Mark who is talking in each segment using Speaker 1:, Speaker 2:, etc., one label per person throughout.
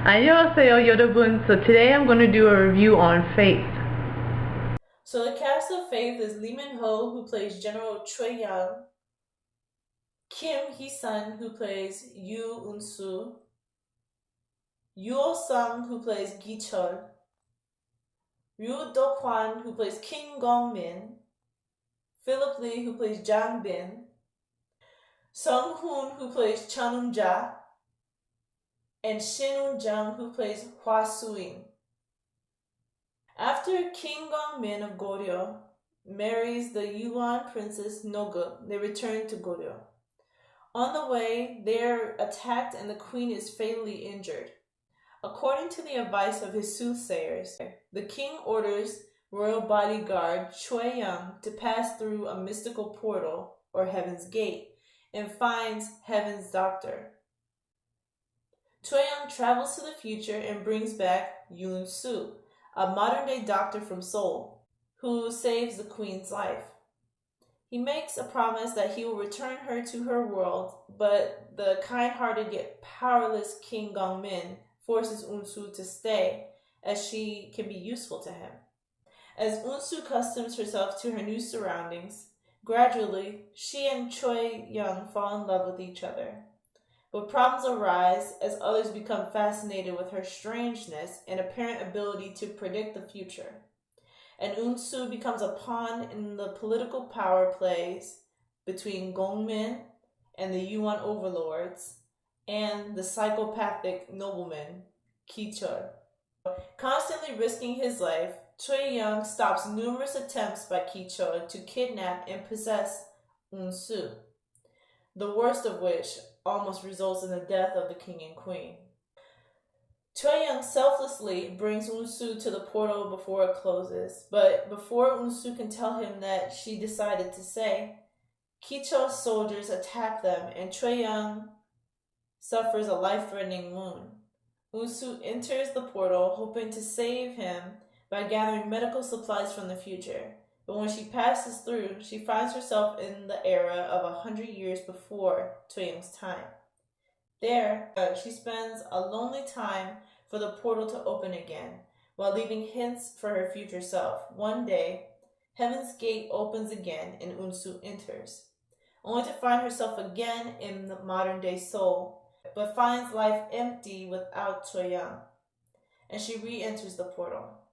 Speaker 1: Annyeonghaseyo Yeorobun. So today I'm going to do a review on Faith.
Speaker 2: So the cast of Faith is Lee Min-ho, who plays General Choi Young, Kim Hee-sun, who plays Yoo Un-soo, Yoo Sung, who plays Gi-chul, Ryu Do-kwan, who plays Kim Gong-min, Philip Lee, who plays Jang Bin, Sung Hoon, who plays Chun Un-ja, and Shin Un-jung, who plays Hwa Soo-in. After King Gong-min of Goryeo marries the Yuan princess Nogu, they return to Goryeo. On the way, they're attacked and the queen is fatally injured. According to the advice of his soothsayers, the king orders royal bodyguard Choi Young to pass through a mystical portal, or Heaven's Gate, and finds Heaven's Doctor. Choi Young travels to the future and brings back Yoon Soo, a modern-day doctor from Seoul, who saves the queen's life. He makes a promise that he will return her to her world, but the kind-hearted yet powerless King Gong-min forces Un-soo to stay, as she can be useful to him. As Un-soo accustoms herself to her new surroundings, gradually she and Choi Young fall in love with each other. But problems arise as others become fascinated with her strangeness and apparent ability to predict the future. And Un-soo becomes a pawn in the political power plays between Gong-min and the Yuan overlords and the psychopathic nobleman Ki-chul. Constantly risking his life, Choi Young stops numerous attempts by Ki-chul to kidnap and possess Un-soo, the worst of which almost results in the death of the king and queen. Choi Young selflessly brings Un-soo to the portal before it closes, but before Un-soo can tell him that she decided to stay, Ki-chul's soldiers attack them and Choi Young suffers a life-threatening wound. Un-soo enters the portal hoping to save him by gathering medical supplies from the future. But when she passes through, she finds herself in the era of 100 years before Choi Young's time. There, she spends a lonely time for the portal to open again, while leaving hints for her future self. One day, Heaven's Gate opens again and Un-soo enters, only to find herself again in the modern-day Seoul, but finds life empty without Choi Young, and she re-enters the portal.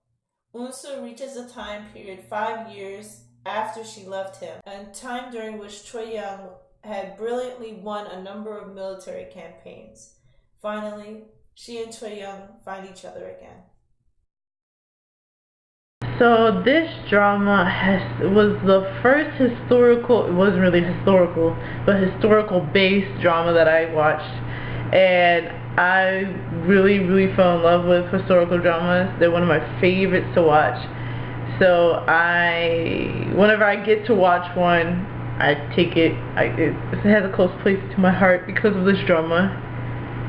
Speaker 2: Un-soo reaches a time period 5 years after she left him, a time during which Choi Young had brilliantly won a number of military campaigns. Finally, she and Choi Young find each other again.
Speaker 1: So this drama was the first historical, it wasn't really historical, but historical based drama that I watched. And I really, really fell in love with historical dramas. They're one of my favorites to watch. So whenever I get to watch one, I take it. It has a close place to my heart because of this drama.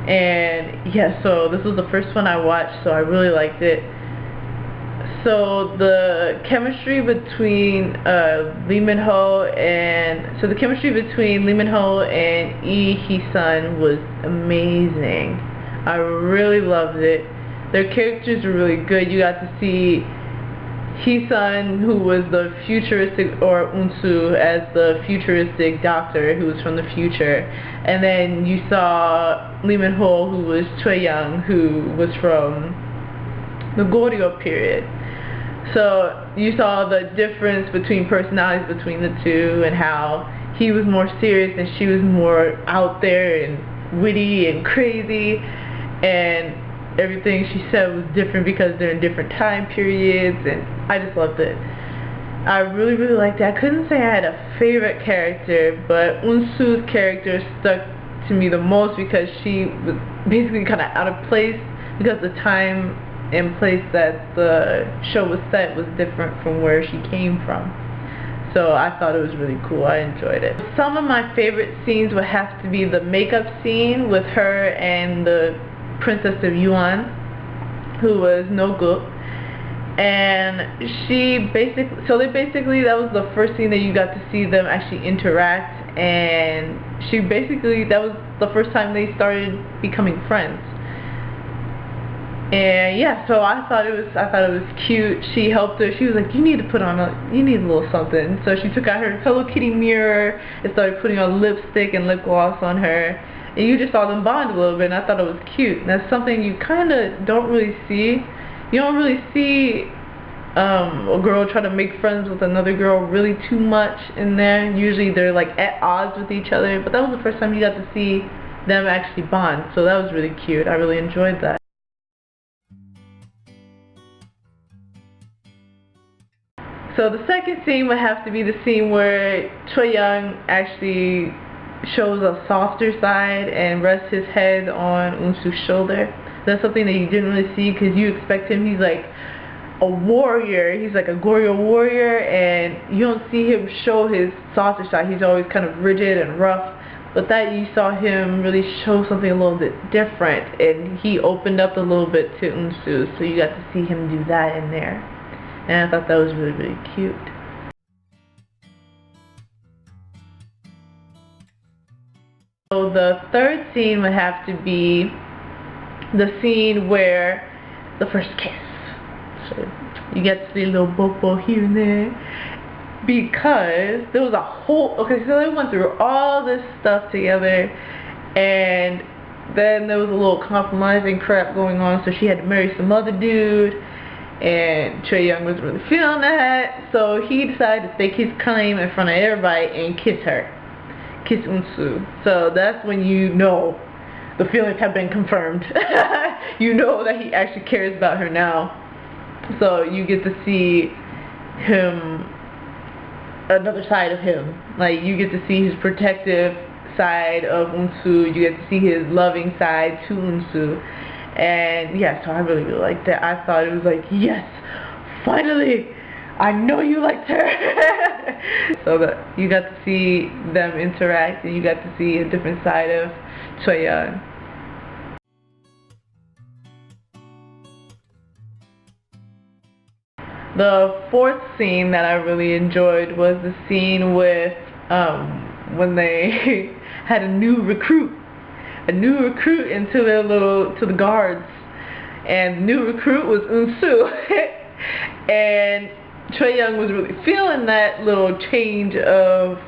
Speaker 1: And yeah, so this was the first one I watched, so I really liked it. So the chemistry between Lee Min-ho and Lee Hee-sun was amazing. I really loved it. Their characters were really good. You got to see Hee-sun, who was the futuristic, or Un-soo as the futuristic doctor who was from the future, and then you saw Lee Min-ho, who was Choi Young, who was from the Goryeo period. So you saw the difference between personalities between the two, and how he was more serious and she was more out there and witty and crazy, and everything she said was different because they're in different time periods, and I just loved it. I really, really liked it. I couldn't say I had a favorite character, but Un-soo's character stuck to me the most because she was basically kind of out of place, because the time and place that the show was set was different from where she came from. So I thought it was really cool. I enjoyed it. Some of my favorite scenes would have to be the makeup scene with her and the Princess of Yuan, who was Nogu. And that was the first scene that you got to see them actually interact, and that was the first time they started becoming friends. And yeah, so I thought it was cute. She helped her. She was like, you need a little something. So she took out her Hello Kitty mirror and started putting on lipstick and lip gloss on her. And you just saw them bond a little bit, and I thought it was cute. And that's something you kind of don't really see. You don't really see a girl try to make friends with another girl really too much in there. Usually they're like at odds with each other. But that was the first time you got to see them actually bond. So that was really cute. I really enjoyed that. So the second scene would have to be the scene where Choi Young actually shows a softer side and rests his head on Eun-soo's shoulder. That's something that you didn't really see because you expect him, he's like a warrior, he's like a Goryeo warrior, and you don't see him show his softer side. He's always kind of rigid and rough, but that you saw him really show something a little bit different, and he opened up a little bit to Eun-soo, so you got to see him do that in there. And I thought that was really, really cute. So the third scene would have to be the scene where the first kiss. So you get to see a little bopo here and there. Because there was a whole... Okay, so they went through all this stuff together. And then there was a little compromising crap going on. So she had to marry some other dude. And Choi Young was really feeling that, so he decided to stake his claim in front of everybody and kiss her. Kiss Eun-soo. So that's when you know the feelings have been confirmed. You know that he actually cares about her now. So you get to see him, another side of him. Like, you get to see his protective side of Eun-soo, you get to see his loving side to Eun-soo. And yeah, so I really, really liked it. I thought it was like, yes, finally, I know you liked her. So that you got to see them interact, and you got to see a different side of Choi Young. The fourth scene that I really enjoyed was the scene with when they had a new recruit into their to the guards, and the new recruit was Eun-soo. And Choi Young was really feeling that little change of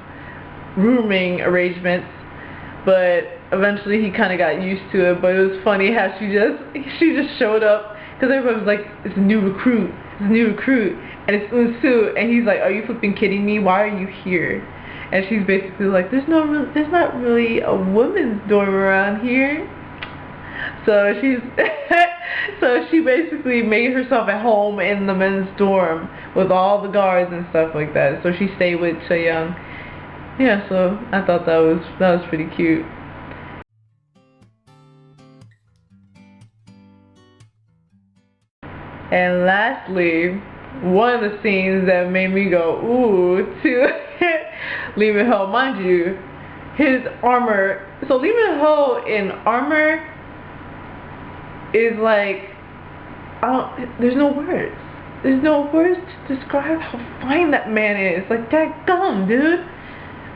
Speaker 1: rooming arrangements, but eventually he kind of got used to it. But it was funny how she just showed up, because everybody was like, it's a new recruit, and it's Eun-soo, and he's like, are you flipping kidding me? Why are you here? And she's basically like, there's not really a women's dorm around here. So she basically made herself at home in the men's dorm with all the guards and stuff like that. So she stayed with Choi Young. Yeah, so I thought that was pretty cute. And lastly, one of the scenes that made me go ooh to Lee Min-ho, mind you, his armor. So Lee Min-ho in armor is like, there's no words. There's no words to describe how fine that man is. Like, that gum, dude.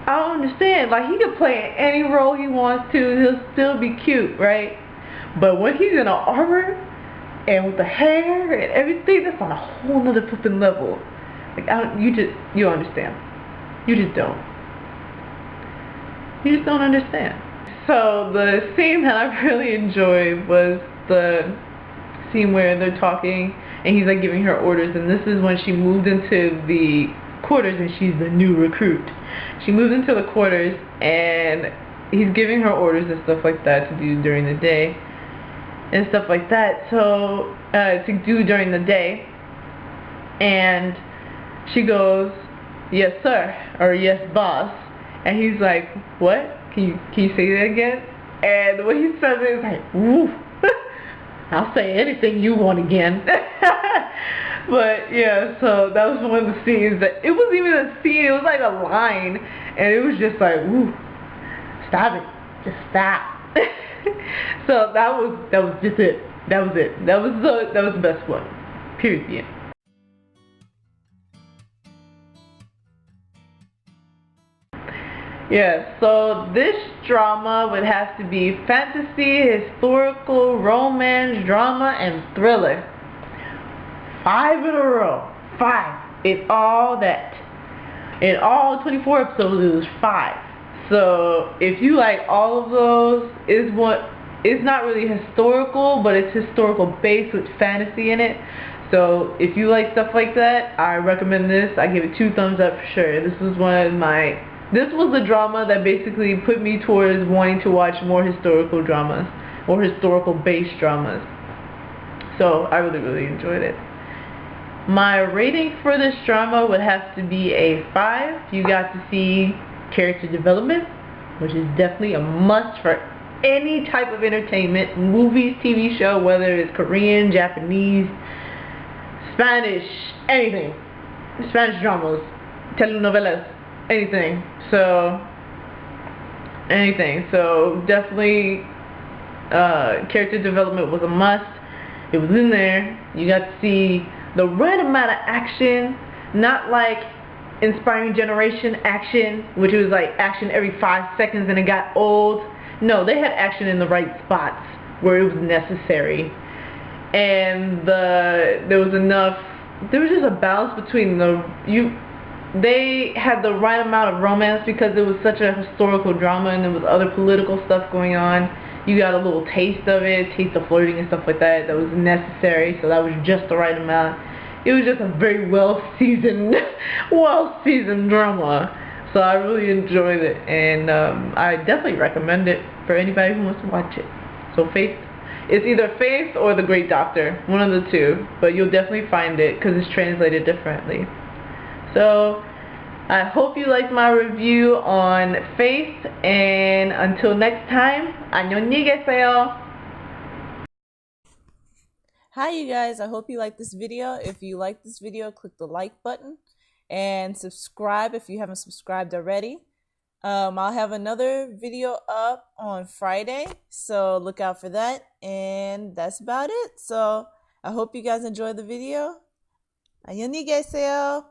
Speaker 1: I don't understand. Like, he could play any role he wants to. He'll still be cute, right? But when he's in an armor and with the hair and everything, that's on a whole nother flipping level. Like, you don't understand. You just don't. You just don't understand. So the scene that I really enjoyed was the scene where they're talking and he's like giving her orders, and this is when she moved into the quarters and she's the new recruit. She moved into the quarters and he's giving her orders and stuff like that to do during the day and stuff like that. So to do during the day, and she goes, yes sir, or yes boss, and he's like, what? Can you say that again? And when he says it, it's like, woo, I'll say anything you want again. But yeah, so that was one of the scenes that, it wasn't even a scene, it was like a line, and it was just like, woo, stop it, just stop. So that was just it. That was it. That was the best one. Period. The end. Yeah, so this drama would have to be fantasy, historical, romance, drama, and thriller. 5 in a row. 5. In all that. In all 24 episodes, it was 5. So if you like all of those, it's not really historical, but it's historical based with fantasy in it. So if you like stuff like that, I recommend this. I give it 2 thumbs up for sure. This was the drama that basically put me towards wanting to watch more historical dramas or historical based dramas. So I really, really enjoyed it. My rating for this drama would have to be a 5. You got to see character development, which is definitely a must for any type of entertainment, movies, TV show, whether it's Korean, Japanese, Spanish, anything. Spanish dramas, telenovelas, anything. So definitely character development was a must. It was in there. You got to see the right amount of action, not like Inspiring Generation action, which was like action every 5 seconds and it got old. No, they had action in the right spots where it was necessary. And there was just a balance between they had the right amount of romance because it was such a historical drama and there was other political stuff going on. You got a little taste of it, taste of flirting and stuff like that was necessary, so that was just the right amount. It was just a very well-seasoned drama. So I really enjoyed it, and I definitely recommend it for anybody who wants to watch it. So Faith, it's either Faith or The Great Doctor, one of the two, but you'll definitely find it because it's translated differently. So I hope you liked my review on Faith, and until next time, Annyeonghaseyo.
Speaker 2: Hi you guys, I hope you liked this video. If you liked this video, click the like button and subscribe if you haven't subscribed already. I'll have another video up on Friday, so look out for that, and that's about it. So I hope you guys enjoyed the video. Annyeonghaseyo.